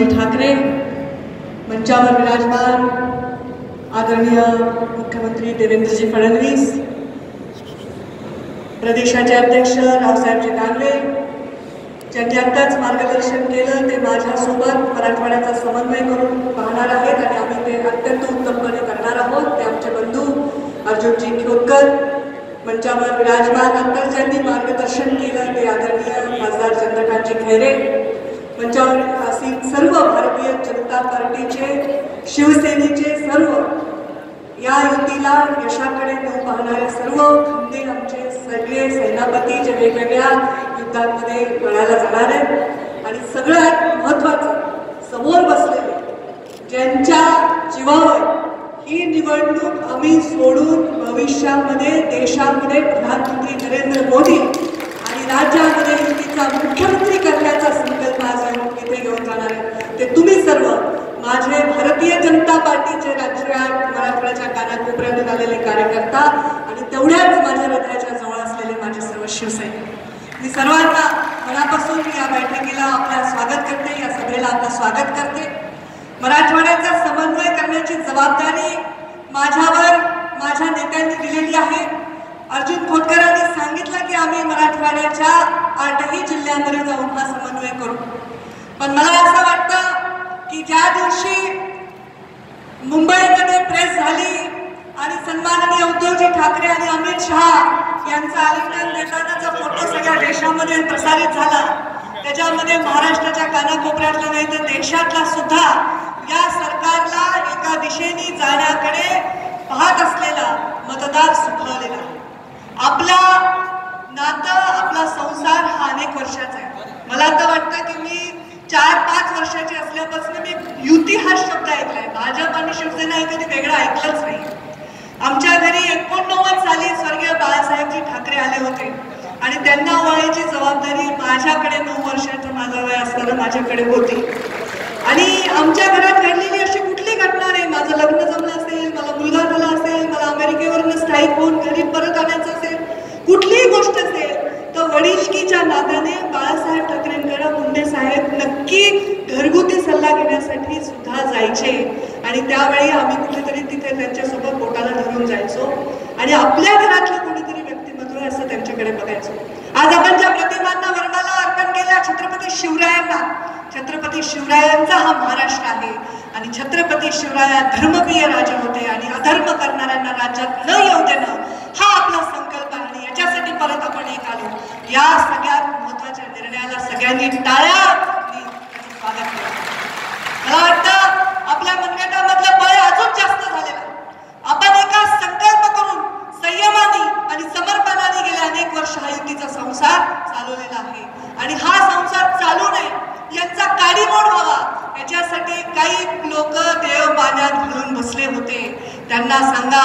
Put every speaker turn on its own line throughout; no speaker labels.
ठाकरे, मंचावर विराजमान आदरणीय मुख्यमंत्री देवेंद्रजी फडणवीस, प्रदेशाचे अध्यक्ष रावसाहेबजी दानवे, ज्यांनी आत्ताच मार्गदर्शन केलं ते माझ्यासोबत मराठवाड्याचा समन्वय करून पाहणार आहेत आणि आम्ही ते अत्यंत उत्तमपणे करणार आहोत. ते आमचे बंधू अर्जुनजी खोतकर, मंचावर विराजमान आत्ताच ज्यांनी मार्गदर्शन केलं ते आदरणीय खासदार चंद्रकांतजी खैरे, मंचावर उपस्थित सर्व भारतीय जनता पार्टीचे, शिवसेनेचे सर्व या युतीला यशाकडे नेऊन पाहणारे सर्व खंदे आमचे सगळे सेनापती जे वेगवेगळ्या युद्धांमध्ये लढायला जाणार आहेत आणि सगळ्यात महत्त्वाचं समोर बसलेले ज्यांच्या जीवावर ही निवडणूक आम्ही सोडून भविष्यामध्ये देशामध्ये प्रधानमंत्री नरेंद्र मोदी आणि राज्यामध्ये युतीचा मुख्यमंत्री करण्याचा संकल्प आज इथे घेऊन जाणार आहे ते तुम्ही सर्व माझे भारतीय जनता पार्टीचे राज्यात मराठवाड्याच्या कानाकोपऱ्यातून आलेले कार्यकर्ता आणि तेवढ्याच माझ्या हृदयाच्या जवळ असलेले माझे सर्व शिवसैनिक, मी सर्वांना मनापासून या बैठकीला आपलं स्वागत करते, या सभेला आपलं स्वागत करते. मराठवाड्याचा समन्वय करण्याची जबाबदारी माझ्यावर माझ्या नेत्यांनी दिलेली आहे. अर्जुन खोतकरांनी सांगितलं की आम्ही मराठवाड्याच्या 8ही जिल्ह्यांमध्ये जाऊन हा समन्वय करू, पण मला असं वाटतं की ज्या दिवशी मुंबईमध्ये प्रेस झाली आणि सन्माननीय उद्धवजी ठाकरे आणि अमित शहा यांचा आलिंगन देतानाचा फोटो सगळ्या देशामध्ये प्रसारित झाला, त्याच्यामध्ये महाराष्ट्राच्या कानाकोपऱ्यातला नाही तर देशातला सुद्धा या सरकारला एका दिशेने जाण्याकडे पाहत असलेला मतदार सुखावलेला. आपला नातं, आपला संसार हा अनेक वर्षाचा आहे. मला तर वाटतं की मी 4-5 वर्षाची असल्यापासून मी युती हा शब्द ऐकलाय. भाजप आणि शिवसेना हे कधी वेगळं ऐकलंच नाही. आमच्या घरी 89 साली स्वर्गीय बाळासाहेबजी ठाकरे आले होते आणि त्यांना वळायची जबाबदारी माझ्याकडे 9 वर्षाचं माझं वय असताना माझ्याकडे होती आणि आमच्या घरात घडलेली अशी कुठली घटना नाही. माझं लग्न जमलं असेल, मला मुलगा झाला असेल, मला अमेरिकेवरून स्थायिक होऊन घरी परत आणायचं असेल, कुठलीही गोष्ट असेल तर वडिलकीच्या नात्याने बाळासाहेब ठाकरेंकडे मुंडे साहेब नक्की घरगुती सल्ला घेण्यासाठी सुद्धा जायचे आणि त्यावेळी आम्ही कुठेतरी तिथे त्यांच्यासोबत बोटाला धरून जायचो आणि आपल्या घरातलं कोणीतरी व्यक्तिमत्व आहे असं त्यांच्याकडे बघायचो. आज आपण ज्या प्रतिमांना वर्णाला अर्पण केल्या छत्रपती शिवरायांना, छत्रपती शिवरायांचा हा महाराष्ट्र आहे आणि छत्रपती शिवराया धर्मप्रिय राजे होते आणि अधर्म करणाऱ्यांना राज्यात न येऊ देणं हा आपला संकल्प आहे आणि याच्यासाठी परत आपण एक आलो. या सगळ्यात महत्वाच्या निर्णयाला सगळ्यांनी टाळ्या स्वागत केलं. मला वाटतं आपल्या मनगटामधलं बळ अजून जास्त झालेलं. आपण एका संकल्प करून संयमाने आणि समर्पणाने गेल्या अनेक वर्ष हा युतीचा संसार चालवलेला आहे आणि हा संसार चालू नये, यांचा काडीमोड व्हावा याच्यासाठी काही लोक देव पाण्यात घालून बसले होते. त्यांना सांगा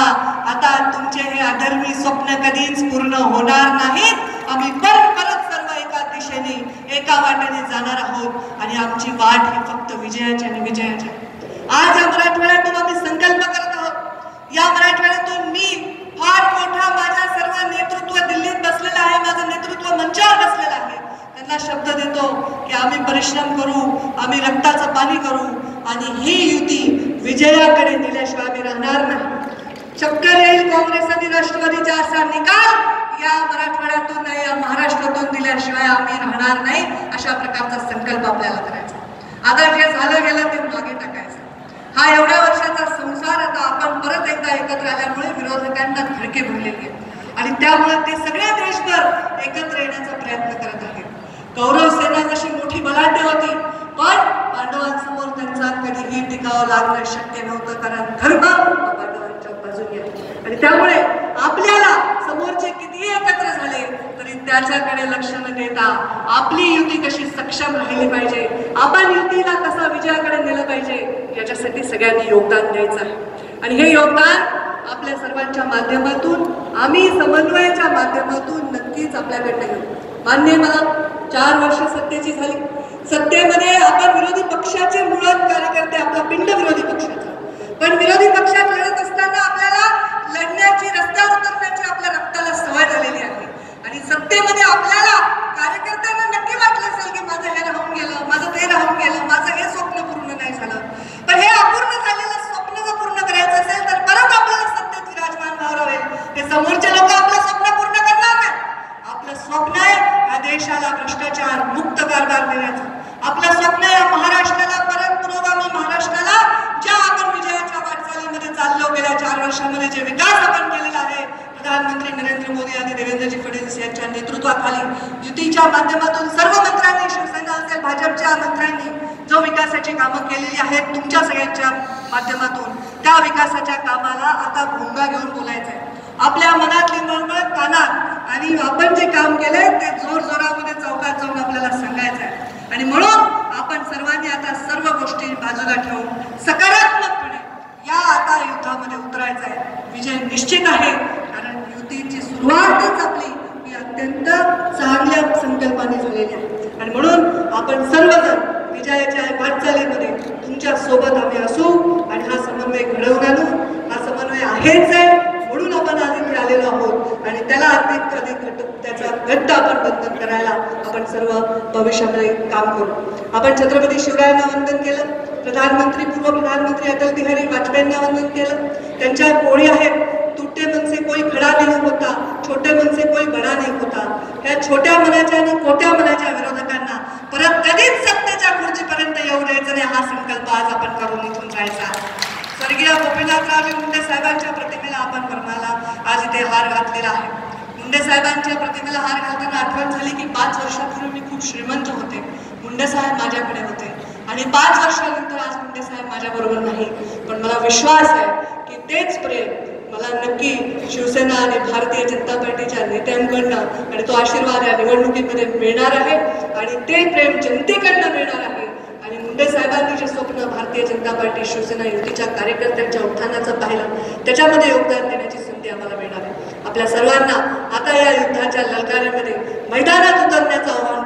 आता तुमचे हे अधर्मी स्वप्न कधीच पूर्ण होणार नाहीत. आम्ही परत सर्व एका दिशेने एका वाटेने जाणार आहोत आणि आमची वाट ही फक्त विजयाची आणि विजयाची. आज या मराठवाड्यातून आम्ही संकल्प करत आहोत. या मराठवाड्यातून मी फार मोठा माझ्या सर्व नेतृत्व दिल्लीत बसलेलं आहे, माझं नेतृत्व मंचावर बसलेलं आहे. त्यांना शब्द देतो की आम्ही परिश्रम करू, आम्ही रक्ताचं पाणी करू आणि ही युती विजयाकडे नेल्याशिवाय आम्ही राहणार नाही. चक्कर येईल काँग्रेस आणि राष्ट्रवादीचा असा निकाल या मराठवाड्यातून नाही, या महाराष्ट्रातून दिल्याशिवाय आम्ही राहणार नाही. अशा प्रकारचा संकल्प आपल्याला करायचा. आता जे झालं गेलं ते मागे टाकायचं. हा एवढ्या वर्षाचा संसार आता आपण परत एकदा एकत्र आल्यामुळे विरोधकांना धडके भरलेले आणि त्यामुळे ते सगळे देशभर एकत्र येण्याचा प्रयत्न करत आहेत. कौरव सेना जशी मोठी बलाढ्य होती पण पांडवांसमोर त्यांचा कधीही टिकावं लागणं शक्य नव्हतं, कारण धर्म पांडवांच्या बाजूने आहे आणि त्यामुळे आपल्याला समोरचे कितीही एकत्र झाले तरी त्याच्याकडे लक्ष न देता आपली युती कशी सक्षम राहिली पाहिजे, आपण युतीला कसा विजयाकडे नेलं पाहिजे याच्यासाठी सगळ्यांनी योगदान द्यायचं आहे आणि हे योगदान आपल्या सर्वांच्या माध्यमातून आम्ही समन्वयाच्या माध्यमातून नक्कीच आपल्याकडे घेऊ. मान्य मला 4 वर्ष सत्तेची झाली. सत्तेमध्ये आपण विरोधी पक्षाचे मुळात कार्यकर्ते, आपला पिंड विरोधी पक्षाचा, पण विरोधी पक्षात लढत असताना आपल्याला लढण्याची, रस्त्यावर उतरण्याची आपल्या रक्ताला सवय झालेली आहे आणि सत्तेमध्ये आपल्याला कार्यकर्त्यांना नक्की वाटलं असेल की माझं हे राहून गेलं, माझं ते राहून गेलं, माझं हे स्वप्न देवेंद्रजी फडणवीस यांच्या नेतृत्वाखाली युतीच्या माध्यमातून सर्व मंत्र्यांनी, शिवसेना असेल भाजपच्या मंत्र्यांनी जो विकासाची कामं केलेली आहेत तुमच्या सगळ्यांच्या माध्यमातून, त्या विकासाच्या कामाला आता भोंगा घेऊन बोलायचं आहे. आपल्या मनातली मळमळ कानात आणि आपण जे काम केलंय ते जोरजोरामध्ये चौकात जाऊन आपल्याला सांगायचं आहे. आणि म्हणून आपण सर्वांनी आता सर्व गोष्टी बाजूला ठेवून सकारात्मकपणे या आता युद्धामध्ये उतरायचं आहे. विजय निश्चित आहे, कारण युतीची सुरुवातच आपली ही अत्यंत चांगल्या संकल्पाने झालेली आहे. आणि म्हणून आपण सर्वजण विजयाच्या वाटचालीमध्ये तुमच्या सोबत आम्ही असू आणि हा समन्वय घडवून आणू. हा समन्वय आहेच आहे, म्हणून आपण आज इथे आलेलो आहोत आणि त्याला अधिक त्याचा घट्ट आपण बंधन करायला आपण सर्व भविष्यामध्ये काम करू. आपण छत्रपती शिवरायांना वंदन केलं, प्रधानमंत्री पूर्व प्रधानमंत्री अटल बिहारी वाजपेयींना वंदन केलं. त्यांच्या ओळी आहेत, टूटे मन से कोई खडा नहीं होता, छोटे मन से कोई बडा नहीं होता. त्या छोट्या मनाच्या आणि खोट्या मनाच्या विरोधकांना परत कधीच सत्तेच्या खुर्चीपर्यंत येऊ द्यायचं नाही, हा संकल्प आज आपण करून इथून जायचा. स्वर्गीय गोपीनाथरावजी मुंडे साहेबांच्या प्रतिमेला आपण वर्माला आज इथे हार घातलेला आहे. मुंडे साहेबांच्या प्रतिमेला हार घालताना आठवण झाली की 5 वर्षापूर्वी मी खूप श्रीमंत होते, मुंडे साहेब माझ्याकडे होते आणि 5 वर्षानंतर आज मुंडे साहेब माझ्याबरोबर नाही. पण मला विश्वास आहे की तेच प्रेम मला नक्की शिवसेना आणि भारतीय जनता पार्टीच्या नेत्यांकडनं आणि तो आशीर्वाद या निवडणुकीमध्ये मिळणार आहे आणि ते प्रेम जनतेकडनं मिळणार आहे. आणि मुंडे साहेबांनी जे स्वप्न भारतीय जनता पार्टी शिवसेना युतीच्या कार्यकर्त्यांच्या उत्थानाचं पाहिलं, त्याच्यामध्ये योगदान देण्याची संधी आम्हाला मिळणार आहे. आपल्या सर्वांना आता या युद्धाच्या ललकाऱ्यामध्ये मैदानात उतरण्याचं आव्हान